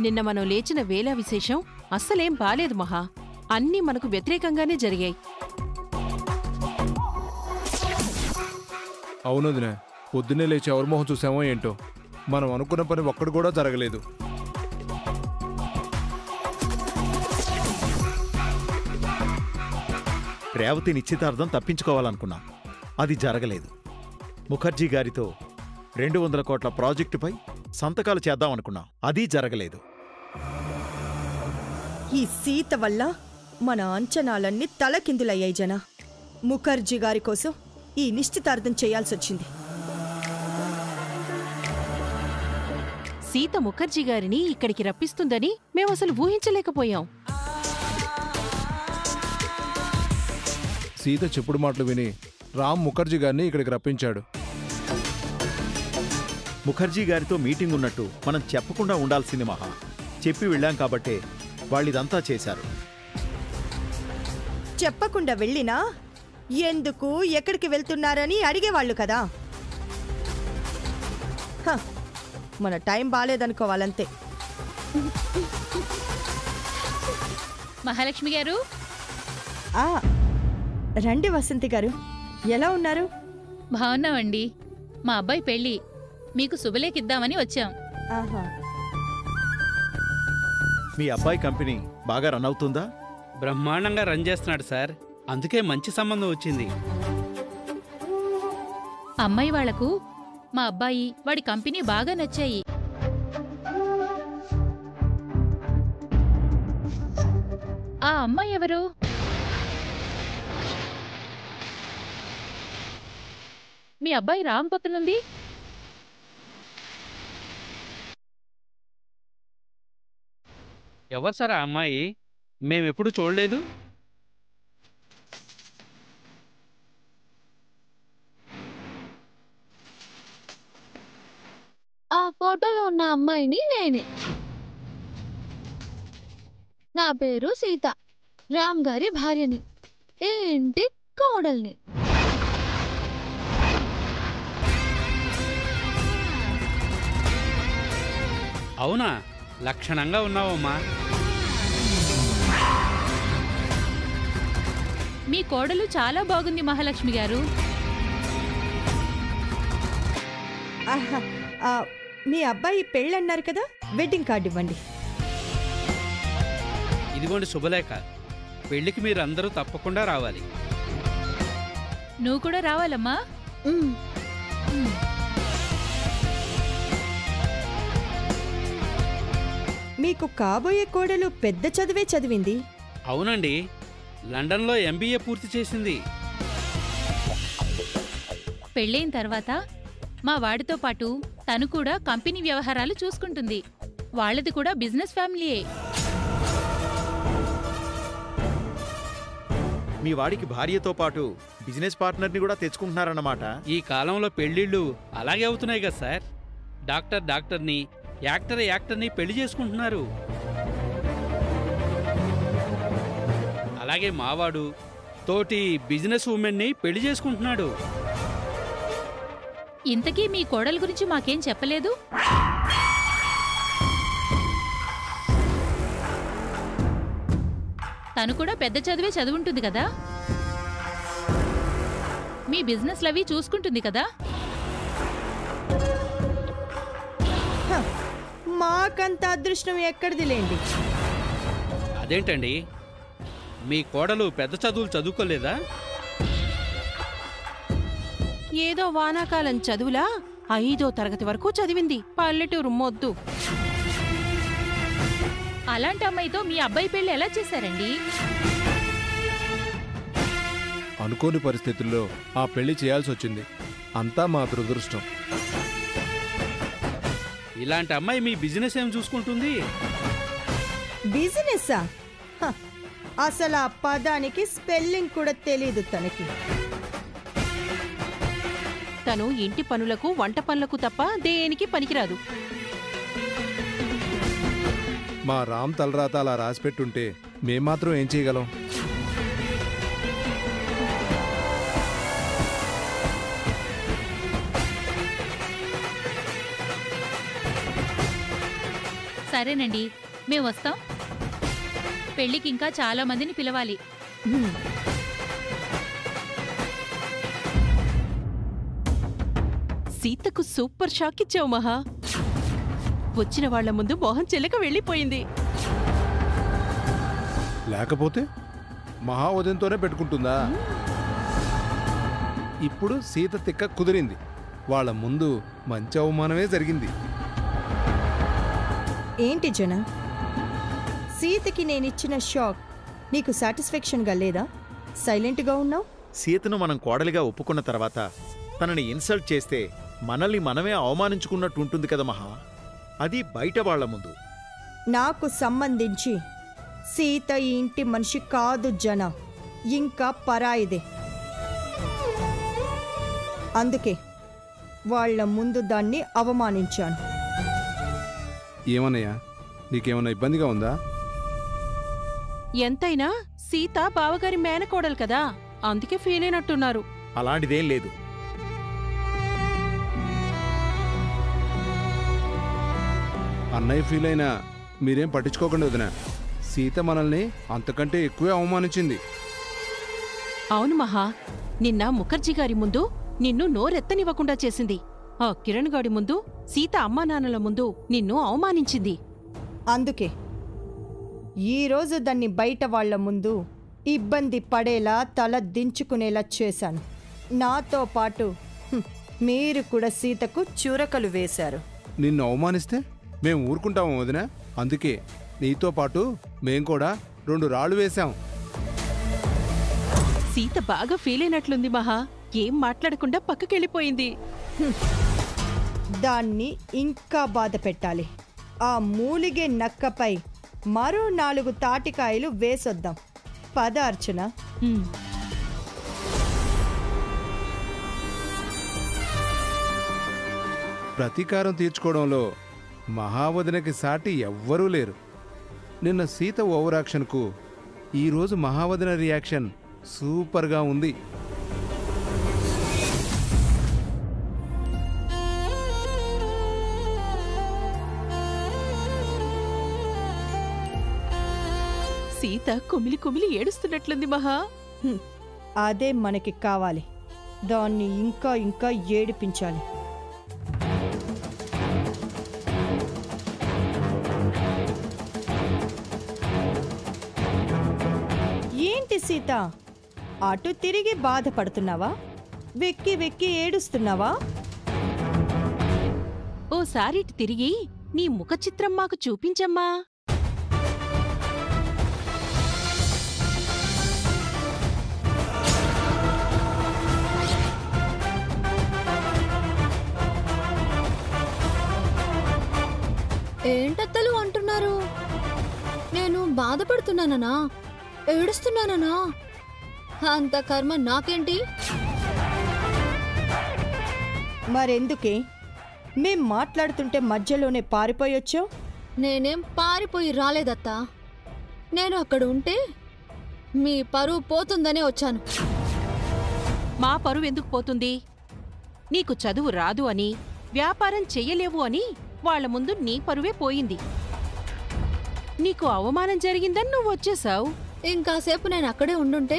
నిన్న మనం లేచిన వేళ విశేషం అస్సలేం బాలేదు మహా. అన్నీ మనకు వ్యతిరేకంగానే జరిగాయి. అవునదినే, పొద్దున్నే లేచి ఎవరి మొహం చూసామో ఏంటో, మనం అనుకున్న పని ఒక్కడు కూడా జరగలేదు. రేవతి నిశ్చితార్థం తప్పించుకోవాలనుకున్నాం, అది జరగలేదు. ముఖర్జీ గారితో 200 కోట్ల ప్రాజెక్టుపై సంతకాలు చేద్దామనుకున్నాం, అది జరగలేదు. ఈ సీత వల్ల మన అంచనాలన్నీ తలకిందులయ్యాయి జన. ముఖర్జీ గారి కోసం ఈ నిశ్చితార్థం చేయాల్సొచ్చింది. సీత ముఖర్జీ గారిని ఇక్కడికి రప్పిస్తుందని మేమసలు ఊహించలేకపోయాం. సీత చెప్పుడు మాటలు విని రామ్ ముఖర్జీ గారిని ఇక్కడికి రప్పించాడు. ముఖర్జీ గారితో మీటింగ్ ఉన్నట్టు మనం చెప్పకుండా ఉండాల్సింది మహా. చెప్పి వెళ్ళాం కాబట్టే వాళ్ళిదంతా చేశారు. చెప్పకుండా వెళ్ళినా ఎందుకు ఎక్కడికి వెళ్తున్నారని అడిగేవాళ్ళు కదా. మన టైం బాలేదనుకోవాలంతే. మహాలక్ష్మి గారు, రండి వసంతి గారు, ఎలా ఉన్నారు? బాగున్నామండి. మా అబ్బాయి పెళ్ళి, మీకు శుభలేఖిద్దామని వచ్చాం. మీ అబ్బాయి కంపెనీ బాగా రన్ అవుతుందా? బ్రహ్మాండంగా రన్ చేస్తున్నాడు సార్, అందుకే మంచి సంబంధం వచ్చింది. అమ్మాయి వాళ్లకు మా అబ్బాయి, వాడి కంపెనీ బాగా నచ్చాయి. ఆ అమ్మాయి ఎవరు? మీ అబ్బాయి రామ్ పక్కనుంది. ఎవరు సార్ ఆ అమ్మాయి? మేమెప్పుడు చూడలేదు. ఆ ఫోటోలో ఉన్న అమ్మాయిని నేనే. నా పేరు సీత, రామ్ గారి భార్యని, ఏంటి కోడల్ని. అవునా, లక్షణంగా ఉన్నావమ్మా. మీ కోడలు చాలా బాగుంది మహాలక్ష్మి గారు. మీ అబ్బాయి పెళ్ళన్నారు కదా, వెడ్డింగ్ కార్డు ఇవ్వండి. ఇదిగోండి శుభలేఖ. పెళ్లికి మీరు అందరూ తప్పకుండా రావాలి. నువ్వు కూడా రావాలమ్మా. మీకు కాబోయే కోడలు పెద్ద చదివే చదివింది. అవునండి, లండన్లో MBA పూర్తి చేసింది. పెళ్ళైన తర్వాత మా వాడితో పాటు తను కూడా కంపెనీ వ్యవహారాలు చూసుకుంటుంది. వాళ్ళది కూడా బిజినెస్ ఫ్యామిలీయే. మీ వాడికి భార్యతో పాటు బిజినెస్ పార్ట్నర్ని కూడా తెచ్చుకుంటున్నారన్నమాట. ఈ కాలంలో పెళ్లిళ్ళు అలాగే అవుతున్నాయి కదా సార్. డాక్టర్ డాక్టర్ని, యాక్టర్ యాక్టర్ని పెళ్లి చేసుకుంటున్నారు. అలాగే మావాడు తోటి బిజినెస్ ఉమెన్ని పెళ్లి చేసుకుంటున్నాడు. ఇంతకీ మీ కోడల గురించి మాకేం చెప్పలేదు? తను కూడా పెద్ద చదివే చదువుంటుంది కదా, మీ బిజినెస్లవి చూసుకుంటుంది కదా. మాకంత అదృష్టం ఎక్కడిది లేండి. అదేంటండి, మీ కోడలు పెద్ద చదువులు చదువుకోలేదా? ఏదో వానాకాలం చదువులా 5వ తరగతి వరకు చదివింది. పల్లెటూరు మొద్దు. అలాంటి అమ్మాయితో మీ అబ్బాయి పెళ్లి ఎలా చేశారండి? అనుకోని పరిస్థితుల్లో ఆ పెళ్లి చేయాల్సి వచ్చింది. అంతా మా దురదృష్టం. ఇలాంటి అమ్మాయి మీ బిజినెస్ ఏం చూసుకుంటుంది? బిజినెస్సా? అసలు ఆ పదానికి స్పెల్లింగ్ కూడా తెలీదు తనకి. తను ఇంటి పనులకు, వంట పనులకు తప్ప దేనికి పనికిరాదు. మా రామ్ తలరాత అలా రాసిపెట్టుంటే మేమాత్రం ఏం చేయగలం? సరేనండి, మేము వస్తాం. పెళ్లికి ఇంకా చాలా మందిని పిలవాలి. సీతకు సూపర్ షాక్ ఇచ్చావు మహా. వచ్చిన వాళ్ల ముందు మోహన్ చెల్లక వెళ్ళిపోయింది. లేకపోతే మహా ఉదయంతోనే పెట్టుకుంటుందా? ఇప్పుడు సీత తిక్క కుదిరింది. వాళ్ళ ముందు మంచి అవమానమే జరిగింది. ఏంటి జన, సీతకి నేనిచ్చిన షాక్ నీకు సాటిస్ఫాక్షన్గా లేదా? సైలెంట్గా ఉన్నావు. సీతను మనం కోడలిగా ఒప్పుకున్న తర్వాత తనని ఇన్సల్ట్ చేస్తే మనల్ని మనమే అవమానించుకున్నట్టు ఉంటుంది కదా మహా. అది బయట వాళ్ల ముందు. నాకు సంబంధించి సీత ఈ ఇంటి మనిషి కాదు జన, ఇంకా పరాయిదే. అందుకే వాళ్ల ముందు దాన్ని అవమానించాను. ఏమన్నయ్యా, నీకేమన్నా ఇబ్బందిగా ఉందా? ఎంతైనా సీత బావగారి మేనకోడలు కదా, అందుకే ఫీల్ అయినట్టున్నారు. అలాంటిదేం లేదు. అన్నయ్య ఫీల్ అయినా మీరేం పట్టించుకోకండి వదినా. సీత మనల్ని అంతకంటే ఎక్కువే అవమానించింది. అవును మహా, నిన్న ముఖర్జీ గారి ముందు నిన్ను నోరెత్తనివ్వకుండా చేసింది. ఆ కిరణ్ గాడి ముందు, సీత అమ్మా నాన్నల ముందు నిన్ను అవమానించింది. అందుకే ఈరోజు దాన్ని బయట వాళ్ల ముందు ఇబ్బంది పడేలా తల దించుకునేలా చేశాను. నాతో పాటు మీరు కూడా సీతకు చురకలు వేశారు. నిన్ను అవమానిస్తే మేం ఊరుకుంటాము వదినా. అందుకే నీతో పాటు మేం కూడా 2 రాళ్లు వేశాం. సీత బాగా ఫీల్ అయినట్లుంది మహా. ఏం మాట్లాడకుండా పక్కకెళ్ళిపోయింది. దాన్ని ఇంకా బాధ పెట్టాలి. ఆ మూలిగే నక్కపై మరో 4 తాటికాయలు వేసొద్దాం. పద అర్చన. ప్రతీకారం తీర్చుకోవడంలో మహావదినకి సాటి ఎవ్వరూ లేరు. నిన్న సీత ఓవరాక్షన్కు ఈరోజు మహావదిన రియాక్షన్ సూపర్గా ఉంది. సీత కుమిలి కుమిలి ఏడుస్తున్నట్లుంది మహా. అదే మనకి కావాలి. దాన్ని ఇంకా ఇంకా ఏడిపించాలి. ఏంటి సీత, అటు తిరిగి బాధపడుతున్నావా? వెక్కి వెక్కి ఏడుస్తున్నావా? ఓసారిటి తిరిగి నీ ముఖ చిత్రం మాకు చూపించమ్మా. ఏంటత్తలు అంటున్నారు? నేను బాధపడుతున్నాననా, ఏడుస్తున్నాననా? అంత కర్మ నాకేంటి? మరెందుకే మేం మాట్లాడుతుంటే మధ్యలోనే పారిపోయొచ్చావు? నేనేం పారిపోయి రాలేదత్తా. నేను అక్కడ ఉంటే మీ పరువు పోతుందనే వచ్చాను. మా పరువెందుకు పోతుంది? నీకు చదువు రాదు అని, వ్యాపారం చెయ్యలేవు అని వాళ్ల ముందు నీ పరువే పోయింది. నీకు అవమానం జరిగిందని నువ్వొచ్చేశావు. ఇంకాసేపు నేను అక్కడే ఉండుంటే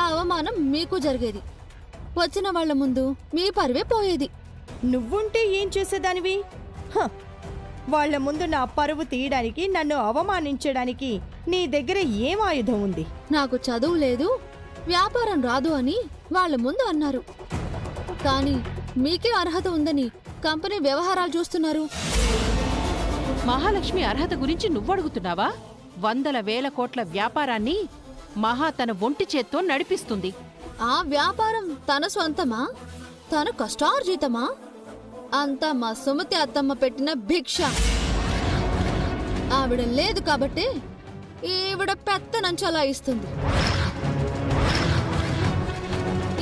ఆ అవమానం మీకు జరిగేది. వచ్చిన వాళ్ల ముందు మీ పరువే పోయేది. నువ్వుంటే ఏం చేసేదానివి? వాళ్ల ముందు నా పరువు తీయడానికి, నన్ను అవమానించడానికి నీ దగ్గర ఏం ఆయుధం ఉంది? నాకు చదువు లేదు, వ్యాపారం రాదు అని వాళ్ల ముందు అన్నారు. కానీ మీకే అర్హత ఉందని కంపెనీ వ్యవహారాలు చూస్తున్నారు. మహాలక్ష్మి అర్హత గురించి నువ్వడుగుతున్నావా? 100,000 కోట్ల వ్యాపారాన్ని మహా తన ఒంటి చేత్తో నడిపిస్తుంది. ఆ వ్యాపారం తన సొంతమా? తన కష్టార్జితమా? అంతా మా సుమతి అత్తమ్మ పెట్టిన భిక్ష. ఆవిడ లేదు కాబట్టే ఈవిడ పెత్తనం చలాయిస్తుంది.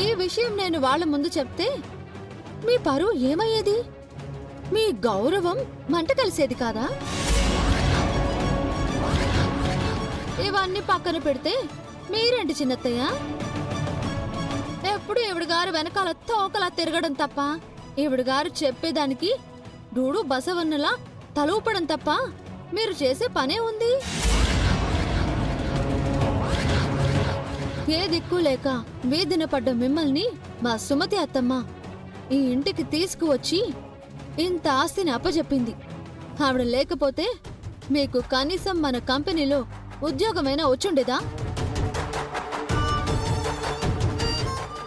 ఈ విషయం నేను వాళ్ల ముందు చెప్తే మీ పరువు ఏమయ్యేది? మీ గౌరవం మంట కలిసేది కాదా? ఇవన్నీ పక్కన పెడితే మీరేంటి చిన్నత్తయ్య? ఎప్పుడు ఈవిడగారు వెనకాల తోకలా తిరగడం తప్ప, ఈవిడగారు చెప్పేదానికి డూడు బసవన్నలా తలూపడం తప్ప మీరు చేసే పనే ఉంది. ఏ దిక్కు లేక వీధిన పడ్డ మిమ్మల్ని మా సుమతి అత్తమ్మ ఈ ఇంటికి తీసుకువచ్చి ఇంత ఆస్తిని అప్పచెప్పింది. ఆవిడ లేకపోతే మీకు కనీసం మన కంపెనీలో ఉద్యోగమైనా వచ్చుండేదా?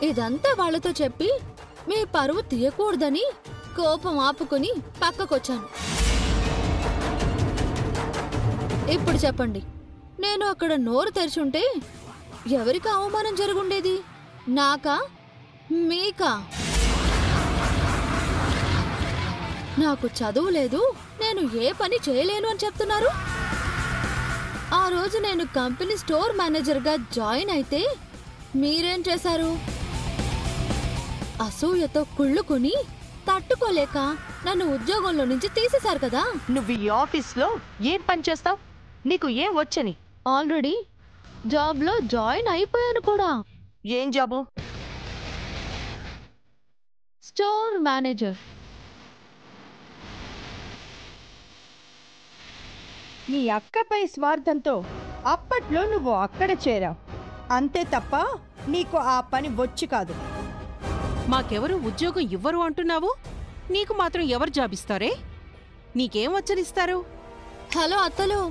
ఇదంతా వాళ్లతో చెప్పి మీ పరువు తీయకూడదని కోపం ఆపుకుని పక్కకొచ్చాను. ఇప్పుడు చెప్పండి, నేను అక్కడ నోరు తెరిచుంటే ఎవరికి అవమానం జరుగుండేది? నాకా మీకా? నాకు చదువు లేదు, నేను ఏ పని చేయలేను అని చెప్తున్నారు. ఆ రోజు నేను కంపెనీ స్టోర్ మేనేజర్గా జాయిన్ అయితే మీరేం చేశారు? అసూయతో కుళ్ళుకుని తట్టుకోలేక నన్ను ఉద్యోగంలో నుంచి తీసేశారు కదా. నువ్వు ఈ ఆఫీస్లో ఏం పని చేస్తావు? నీకు ఏం వచ్చని? ఆల్రెడీ జాబ్లో జాయిన్ అయిపోయాను కూడా. ఏం జాబు? Store manager. నీ అక్కపై స్వార్థంతో అప్పట్లో నువ్వు అక్కడ చేరావు, అంతే తప్ప నీకు ఆ పని వచ్చి కాదు. మాకెవరు ఉద్యోగం ఇవ్వరు అంటున్నావు, నీకు మాత్రం ఎవరు జాబిస్తారే? నీకేం వచ్చనిస్తారు? హలో అత్తలు,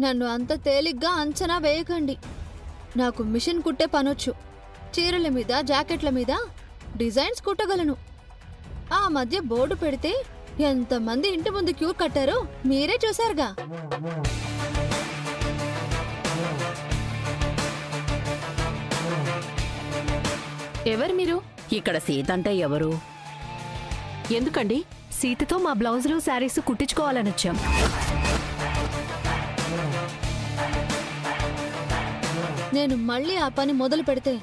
నన్ను అంత తేలిగ్గా అంచనా వేయకండి. నాకు మిషన్ కుట్టే పనొచ్చు. చీరల మీద జాకెట్ల మీద డిజైన్స్ కుట్టగలను. ఆ మధ్య బోర్డు పెడితే ఎంతమంది ఇంటి ముందు క్యూ కట్టారో మీరే చూశారుగా. ఎవరు మీరు? ఇక్కడ సీత అంటే ఎవరు? ఎందుకండి? సీతతో మా బ్లౌజులు శారీస్ కుట్టించుకోవాలని వచ్చాం. నేను మళ్ళీ ఆ పని మొదలు పెడితే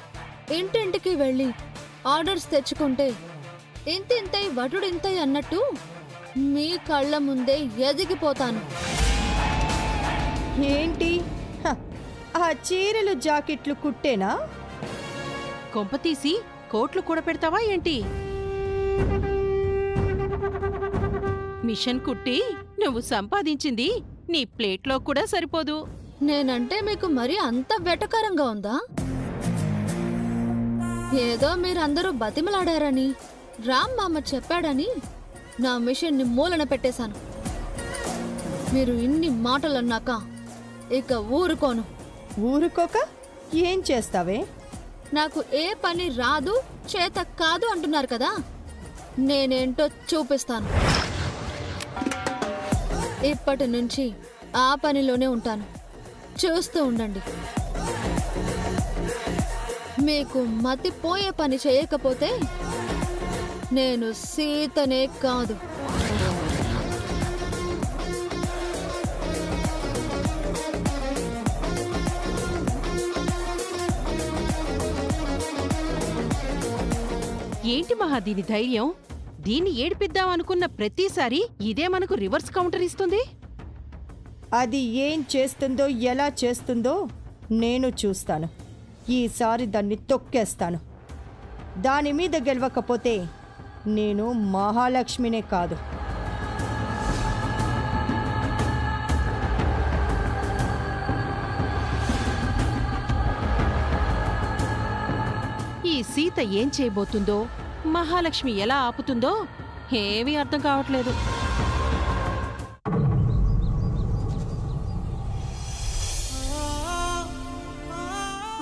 ఇంటింటికి వెళ్ళి ఆర్డర్స్ తెచ్చుకుంటే ఇంతింతై వటుడింతై అన్నట్టు మీ కళ్ళ ముందే ఎదిగిపోతాను. ఏంటి? హ, ఆ చీరలు జాకెట్లు కుట్టేనా? కొంపతీసి కోట్లు కూడా పెడతావా ఏంటి? మిషన్ కుట్టి నువ్వు సంపాదించింది నీ ప్లేట్లో కూడా సరిపోదు. నేనంటే మీకు మరీ అంత వెటకారంగా ఉందా? ఏదో మీరందరూ బతిమలాడారని రామ్ మామ చెప్పాడని నా మిషన్ని మూలన పెట్టేశాను. మీరు ఇన్ని మాటలన్నాక ఇక ఊరుకోను. ఊరుకోక ఏం చేస్తావే? నాకు ఏ పని రాదు, చేత కాదు అంటున్నారు కదా, నేనేంటో చూపిస్తాను. ఇప్పటి నుంచి ఆ పనిలోనే ఉంటాను, చూస్తూ ఉండండి. మీకు మతిపోయే పని చేయకపోతే నేను సీతనే కాదు. ఏంటి మహా దీని ధైర్యం? దీన్ని ఏడిపిద్దామనుకున్న ప్రతిసారి ఇదే మనకు రివర్స్ కౌంటర్ ఇస్తుంది. అది ఏం చేస్తుందో ఎలా చేస్తుందో నేను చూస్తాను. ఈసారి దాన్ని తొక్కేస్తాను. దాని మీద గెలవకపోతే నేను మహాలక్ష్మినే కాదు. ఈ సీత ఏం చేయబోతుందో, మహాలక్ష్మి ఎలా ఆపుతుందో ఏమీ అర్థం కావట్లేదు.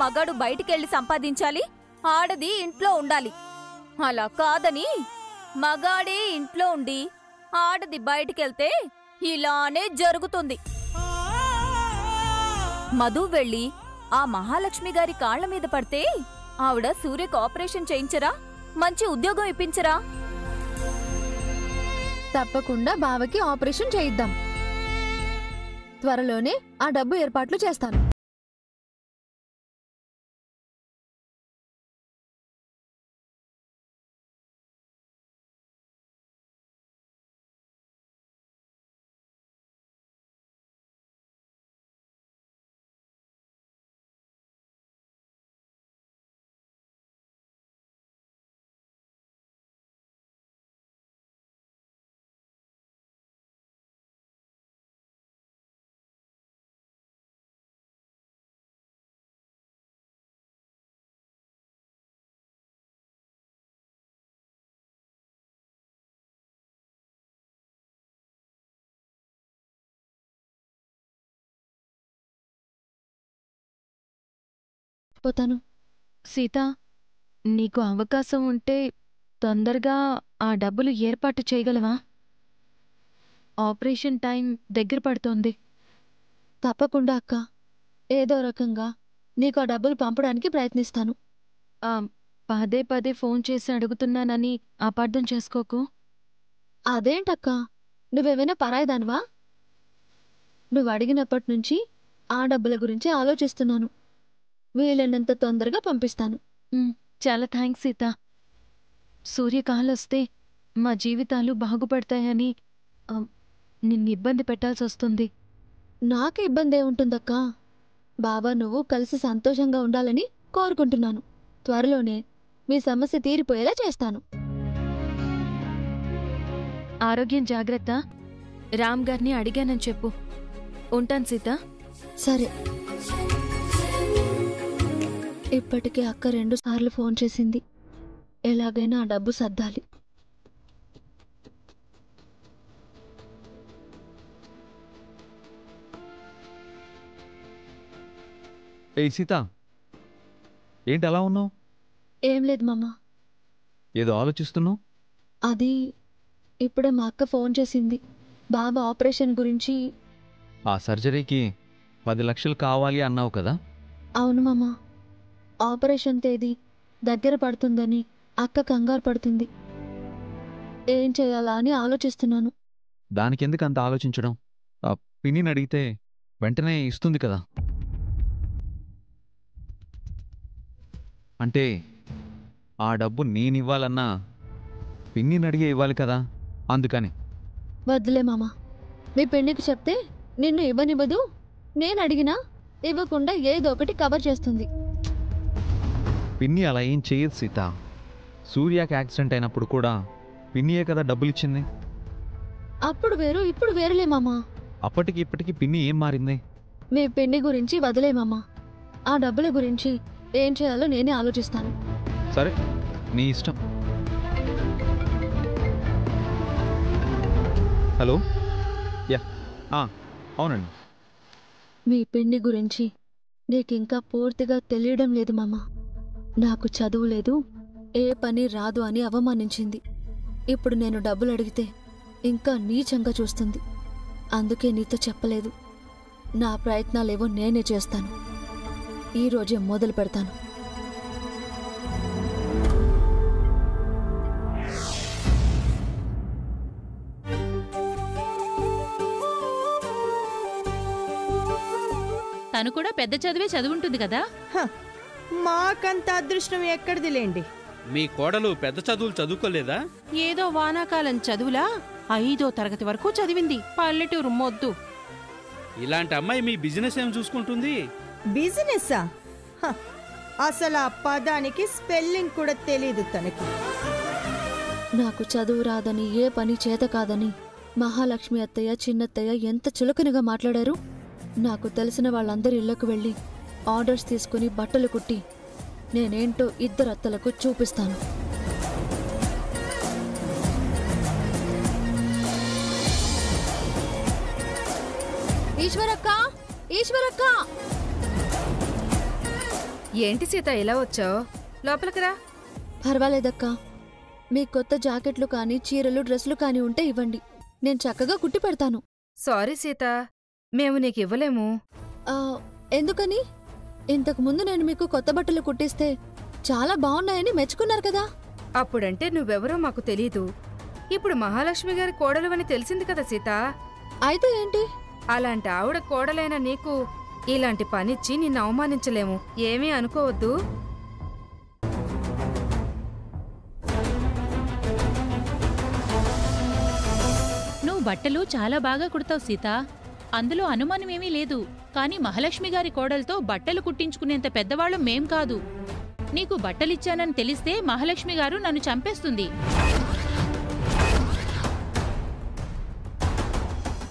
మగాడు బయటికెళ్ళి సంపాదించాలి, ఆడది ఇంట్లో ఉండాలి. అలా కాదని మగాడే ఇంట్లో ఉండి ఆడది బయటికెళ్తే ఇలానే జరుగుతుంది. మధు వెళ్ళి ఆ మహాలక్ష్మి గారి కాళ్ల మీద పడితే ఆవిడ సూర్యకు ఆపరేషన్ చేయించరా, మంచి ఉద్యోగం ఇప్పించరా? తప్పకుండా బావకి ఆపరేషన్ చేయిద్దాం. త్వరలోనే ఆ డబ్బు ఏర్పాట్లు చేస్తాను. పోతాను. సీత, నీకు అవకాశం ఉంటే తొందరగా ఆ డబ్బులు ఏర్పాటు చేయగలవా? ఆపరేషన్ టైం దగ్గర పడుతోంది. తప్పకుండా అక్క. ఏదో రకంగా నీకు ఆ డబ్బులు పంపడానికి ప్రయత్నిస్తాను. పదే పదే ఫోన్ చేసి అడుగుతున్నానని అపార్థం చేసుకోకు. అదేంటక్క, నువ్వేమైనా పరాయిదానివా? నువ్వు అడిగినప్పటి నుంచి ఆ డబ్బుల గురించి ఆలోచిస్తున్నాను. వీలైనంత తొందరగా పంపిస్తాను. చాలా థ్యాంక్స్ సీత. సూర్యకాలొస్తే మా జీవితాలు బాగుపడతాయని నిన్ను ఇబ్బంది పెట్టాల్సొస్తుంది. నాకు ఇబ్బంది ఏముంటుందక్కా? బావా నువ్వు కలిసి సంతోషంగా ఉండాలని కోరుకుంటున్నాను. త్వరలోనే మీ సమస్య తీరిపోయేలా చేస్తాను. ఆరోగ్యం జాగ్రత్త. రామ్ గారిని అడిగానని చెప్పు. ఉంటాను సీత. సరే. ఇప్పటికే అక్క 2 సార్లు ఫోన్ చేసింది. ఎలాగైనా ఆ డబ్బు సర్దాలి. ఏయ్ సీత, ఏంటి అలా ఉన్నావు? ఏం లేదు మామ. ఏదో ఆలోచిస్తున్నావు? అది ఇప్పుడే మా అక్క ఫోన్ చేసింది. బాబా ఆపరేషన్ గురించి. ఆ సర్జరీకి 10 లక్షలు కావాలి అన్నావు కదా? అవును మామ. ఆపరేషన్ తేదీ దగ్గర పడుతుందని అక్క కంగారు పడుతుంది. ఏం చేయాలా అని ఆలోచిస్తున్నాను. దానికెందుకు అంత ఆలోచించడం? ఆ పిన్నిని అడిగితే వెంటనే ఇస్తుంది కదా. అంటే ఆ డబ్బు నేనివ్వాలన్నా పిన్నిని అడిగే ఇవ్వాలి కదా, అందుకని. వద్దులే మామ. మీ పెళ్ళికి చెప్తే నిన్ను ఇవ్వనివ్వదు. నేను అడిగినా ఇవ్వకుండా ఏదో ఒకటి కవర్ చేస్తుంది. పిన్ని అలా ఏం చేయదు సీత. సూర్యకి యాక్సిడెంట్ అయినప్పుడు కూడా పిన్నియే కదా డబ్బులిచ్చింది. అప్పుడు వేరు, ఇప్పుడు వేరులే మామ. అప్పటికి ఇప్పటికి పిన్ని ఏం మారింది? మీ పెళ్లి గురించి వదిలే మామ. ఆ డబ్బుల గురించి ఏం చేయాలో నేనే ఆలోచిస్తాను. సరే, నీ ఇష్టం. హలో. యా, అవునండి. మీ పెళ్లి గురించి నీకింకా పూర్తిగా తెలియడం లేదు మామ. నాకు చదువు లేదు, ఏ పని రాదు అని అవమానించింది. ఇప్పుడు నేను డబ్బులు అడిగితే ఇంకా నీచంగా చూస్తుంది. అందుకే నీతో చెప్పలేదు. నా ప్రయత్నాలేవో నేనే చేస్తాను. ఈరోజే మొదలు పెడతాను. తను కూడా పెద్ద చదివే చదువుంటుంది కదా. మాకంత అదృష్టం ఎక్కడిదిలేండి. మీ కోడలు పెద్ద చదువులు చదువుకోలేదా? ఏదో వానాకాలం చదువులా 5వ తరగతి వరకు చదివింది. పల్లెటూరు మొద్దు. ఇలాంటి అమ్మాయి మీ బిజినెస్ ఏం చూసుకుంటుంది? బిజినెస్సా? అసలు ఆ పదానికి స్పెల్లింగ్ కూడా తెలీదు తనకి. నాకు చదువు రాదని, ఏ పని చేత కాదని మహాలక్ష్మి అత్తయ్య, చిన్నత్తయ్య ఎంత చులకనగా మాట్లాడారు. నాకు తెలిసిన వాళ్ళందరి ఇళ్లకు వెళ్ళి ఆర్డర్స్ తీసుకుని బట్టలు కుట్టి నేనేంటో 2 అత్తలకు చూపిస్తాను. ఈశ్వరక్క, ఈశ్వరక్క! ఏంటి సీత ఇలా వచ్చావు? లోపలికి రా. పర్వాలేదక్కా. మీ కొత్త జాకెట్లు కానీ, చీరలు, డ్రెస్సులు కానీ ఉంటే ఇవ్వండి. నేను చక్కగా కుట్టి పెడతాను. సారీ సీత, మేము నీకు ఇవ్వలేము. ఎందుకని? ఇంతకుముందు నేను మీకు కొత్త బట్టలు కుట్టిస్తే చాలా బాగున్నాయని మెచ్చుకున్నారు కదా. అప్పుడంటే నువ్వెవరో మాకు తెలీదు. ఇప్పుడు మహాలక్ష్మి గారి కోడలువని తెలిసింది కదా సీత. అయితే ఏంటి? అలాంటి ఆవిడ కోడలైన నీకు ఇలాంటి పనిచ్చి నిన్ను అవమానించలేము. ఏమీ అనుకోవద్దు. నువ్వు బట్టలు చాలా బాగా కుడతావు సీత. అందులో అనుమానమేమీ లేదు. కాని మహాలక్ష్మి గారి కోడలతో బట్టలు కుట్టించుకునేంత పెద్దవాళ్ళం మేం కాదు. నీకు బట్టలిచ్చానని తెలిస్తే మహాలక్ష్మి గారు నన్ను చంపేస్తుంది.